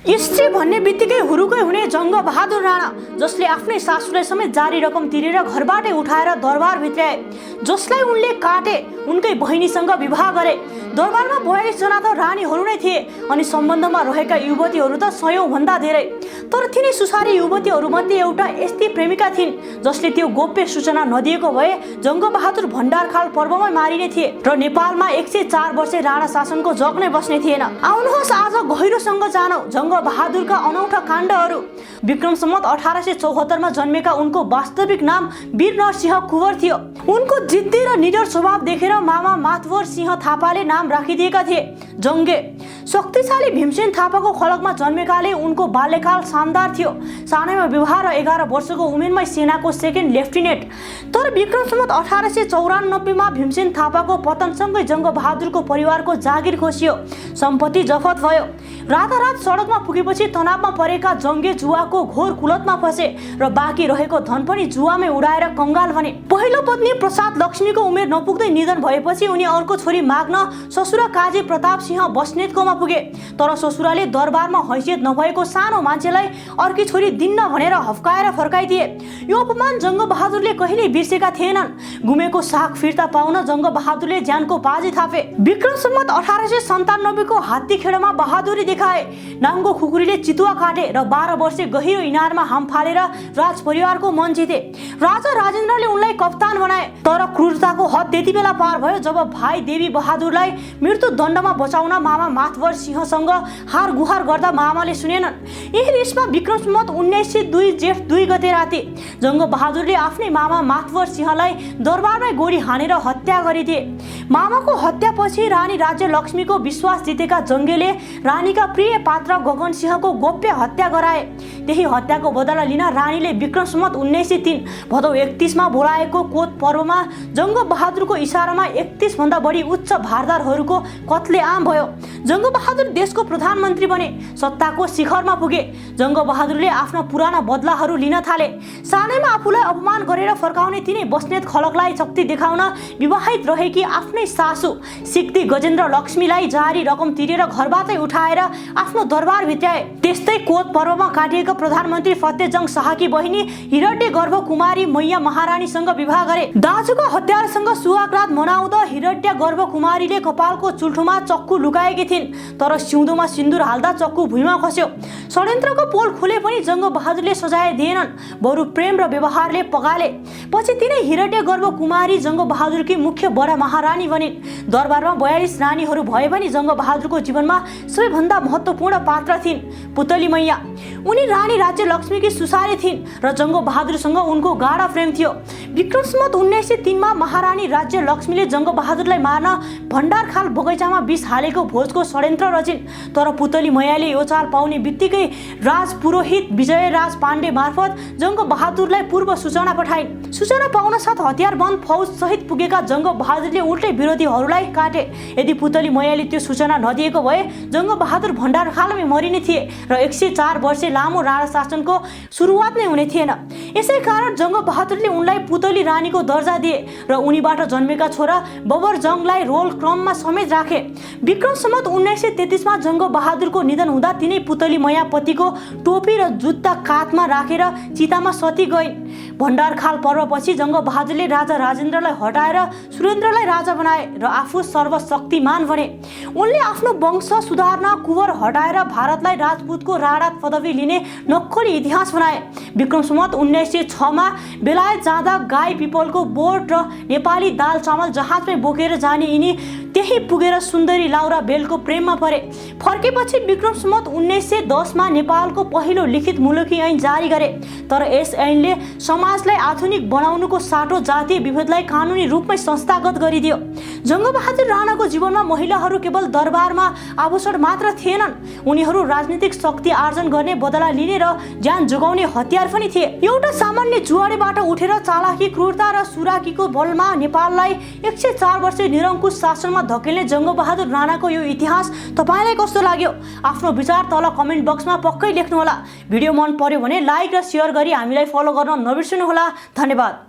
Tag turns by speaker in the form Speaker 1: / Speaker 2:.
Speaker 1: स्त्री भन्ने बित्तिकै हुरुकै हुने जङ्गबहादुर राणा, जसले आफ्नै सासूलाई समेत जारी रकम तिरेर घरबाटै उठाएर दरबार भित्राए, जसलाई उनले काटे, उनकै बहिनीसँग विवाह गरे। दरबारमा 42 जना त रानीहरू नै थिए अनि सम्बन्धमा रहेका युवतीहरू त 100 भन्दा धेरै। तर तिनी सुसारी युवतीहरूमध्ये एउटा यस्ती प्रेमिका थिइन् जसले त्यो गोप्य सूचना नदिएको भए जङ्गबहादुर भण्डारखाल पर्वमै मारिने थिए र नेपालमा 104 वर्ष राणा शासनको जग नै बस्ने थिएन। आउनुहोस् आज गहिरोसँग जानौं जङ्गबहादुरका अनौठा काण्डहरू। विक्रम सम्वत 1874 मा जन्मेका उनको वास्तविक नाम वीर नरसिंह कुँवर थियो। उनको जिद्दी र निडर स्वभाव देखेर मामा मातवर सिंह थापाले नाम राखिदिएका थिए जङ्गे। शक्तिशाली भीमसेन थापाको खलकमा जन्मेकाले उनको बाल्यकाल शानदार थियो। सानैमा विवाह र 11 वर्षको उमेरमै सेनाको सेकेन्ड लेफ्टिनेन्ट। तर विक्रम सम्वत 1894 मा भीमसेन थापाको पतनसँगै जङ्गबहादुरको परिवारको जागिर खोसियो, सम्पत्ति जफत भयो। रातारात सडकमा पुगेपछि तनावमा परेका जङ्गे जुवाको घोर कुलतमा फसे र बाँकी रहेको धन पनि जुवामै उडाएर कंगाल बने। पहिलो पत्नी प्रसाद लक्ष्मीको उमेर नपुग्दै निधन भएपछि उनी अर्को छोरी माग्न ससुरा काजी प्रताप सिंह बस्नेतकोमा पुगे। तर ससुराले दरबारमा हैसियत नभएको सानो मान्छेलाई अर्की छोरी दिन्न भनेर हफ्काएर फर्काइदिए। यो अपमान जङ्गबहादुरले कहिल्यै बिर्सेका थिएनन्। गुमेको साग फिर्ता पाउन जङ्गबहादुरले ज्यानको बाजी थापे। विक्रम सम्वत 1897 को हात्तीखेडमा बहादुरी देखाए। नाङ्गो खुकुरीले चितुवा काटे र 12 वर्षे गहिरो इनारमा हाम फालेर राज परिवारको मन जिते। राजा राजेन्द्रले उनलाई कप्तान बनाए। तर क्रूरताको हद त्यति बेला पार भयो जब भाइ देवी बहादुरलाई मृत्यु दण्डमा बचाउन मामा मातवर सिंहसँग हार गुहार गर्दा मामाले सुनेनन्। यही रिसमा विक्रम सम्वत 1902 जेठ 2 गते राति जङ्गबहादुरले आफ्नै मामा मातवर सिंहलाई दरबारमै गोली हानेर हत्या गरिदिए। मामाको हत्यापछि रानी राज्य लक्ष्मीको विश्वास जितेका जङ्गेले रानीका प्रिय पात्र गगन सिंहको गोप्य हत्या गराए। त्यही हत्याको बदला लिन रानीले विक्रम सम्वत 1903 भदौ 31 मा बोलाएको कोत पर्वमा जङ्गबहादुरको इसारामा 31 भन्दा बढी उच्च भारदारहरूको कत्लेआम भयो। जङ्गबहादुर देशको प्रधानमन्त्री बने, सत्ताको शिखरमा पुगे। जङ्गबहादुरले आफ्ना पुराना बदलाहरू लिन थाले। सानैमा आफूलाई अपमान गरेर फर्काउने तिनै बस्नेत खलकलाई शक्ति देखाउन विवाहित रहेकी आफ्नै सासू सिक्दी गजेन्द्र लक्ष्मीलाई जारी रकम तिरेर घरबाटै उठाएर आफ्नो दरबार भित्राए। त्यस्तै कोत पर्वमा काटिएका प्रधानमन्त्री फतेजङ शाहकी बहिनी हिरड्य गर्भ कुमारी मैया महारानीसँग विवाह गरे। दाजुको हत्यारासँग सुहागरात मनाउँदा हिरड्य गर्भ कुमारीले कपालको चुल्ठोमा चक्कु लुकाएकी थिइन्। तर सिउँदोमा सिन्दुर हाल्दा चक्कु भुइँमा खस्यो। षड्यन्त्रको पोल खुले पनि जङ्गबहादुरले सजाय दिएनन्, बरु प्रेम र व्यवहारले पगाले। पछि तिनै हिरड्य गर्भ कुमारी जङ्गबहादुरकी मुख्य बडा महारानी बनिन्। दरबारमा 42 रानीहरू भए पनि जङ्गबहादुरको जीवनमा सबैभन्दा महत्त्वपूर्ण पात्र थिइन् पुतली मैया। उनी रानी राज्य लक्ष्मीकी सुसारी थिइन् र जङ्गबहादुरसँग उनको गाढा प्रेम थियो। विक्रम सम्वत 1903 मा महारानी राज्य लक्ष्मीले जङ्गबहादुरलाई मार्न भण्डारखाल बगैँचामा विष हालेको भोजको षड्यन्त्र रचिन्। तर पुतली मैयाले यो चाल पाउने बित्तिकै राजपुरोहित विजयराज पाण्डे मार्फत जङ्गबहादुरलाई पूर्व सूचना पठाइन्। सूचना पाउन साथ हतियारबन्द फौज सहित पुगेका जङ्गबहादुरले उल्टै विरोधीहरूलाई काटे। यदि पुतली मैयाले त्यो सूचना नदिएको भए जङ्गबहादुर भण्डारखालमै मरिने थिए र 104 वर्ष लामो राणा शासनको सुरुवात नै हुने थिएन। यसै कारण जङ्गबहादुरले उनलाई पुतली रानीको दर्जा दिए र उनीबाट जन्मेका छोरा बबरजङलाई रोल क्रममा समेत राखे। विक्रम सम्वत 1933 मा जङ्गबहादुरको निधन हुँदा तिनै पुतली मैया पतिको टोपी र जुत्ता काखमा राखेर चितामा सती गइन्। भण्डारखाल पर्वपछि जङ्गबहादुरले राजा राजेन्द्रलाई हटाएर सुरेन्द्रलाई राजा बनाए र आफू सर्वशक्तिमान बने। उनले आफ्नो वंश सुधार्न कुँवर हटाएर भारतलाई राजपूतको राणा पदवी लिने नक्कली इतिहास बनाए। विक्रम सम्वत 1906 मा बेलायत जाँदा गाई पिपलको बोट र नेपाली दाल चामल जहाजमै बोकेर जाने यिनी त्यही पुगेर सुन्दरी लाउरा बेलको प्रेममा परे। फर्केपछि विक्रम सम्वत 1910 मा नेपालको पहिलो लिखित मुलुकी ऐन जारी गरे। तर यस ऐनले समाजलाई आधुनिक बनाउनुको साटो जातीय विभेदलाई कानुनी रूपमै संस्थागत गरिदियो। जङ्गबहादुर राणाको जीवनमा महिलाहरू केवल दरबारमा आभूषण मात्र थिएनन्, उनीहरू राजनीतिक शक्ति आर्जन गर्ने, बदला लिने र ज्यान जोगाउने हतियार पनि थिए। एउटा सामान्य जुवाडेबाट उठेर चालाकी, क्रूरता र सुराकीको बलमा नेपाललाई 104 वर्ष निरङ्कुश शासनमा धकेल्ने जङ्गबहादुर राणाको यो इतिहास तपाईलाई कस्तो लाग्यो? आफ्नो विचार तल कमेन्ट बक्समा पक्कै लेख्नुहोला। भिडियो मन पर्यो भने लाइक र शेयर गरी हामीलाई फलो गर्न नबिर्सनुहोला। धन्यवाद।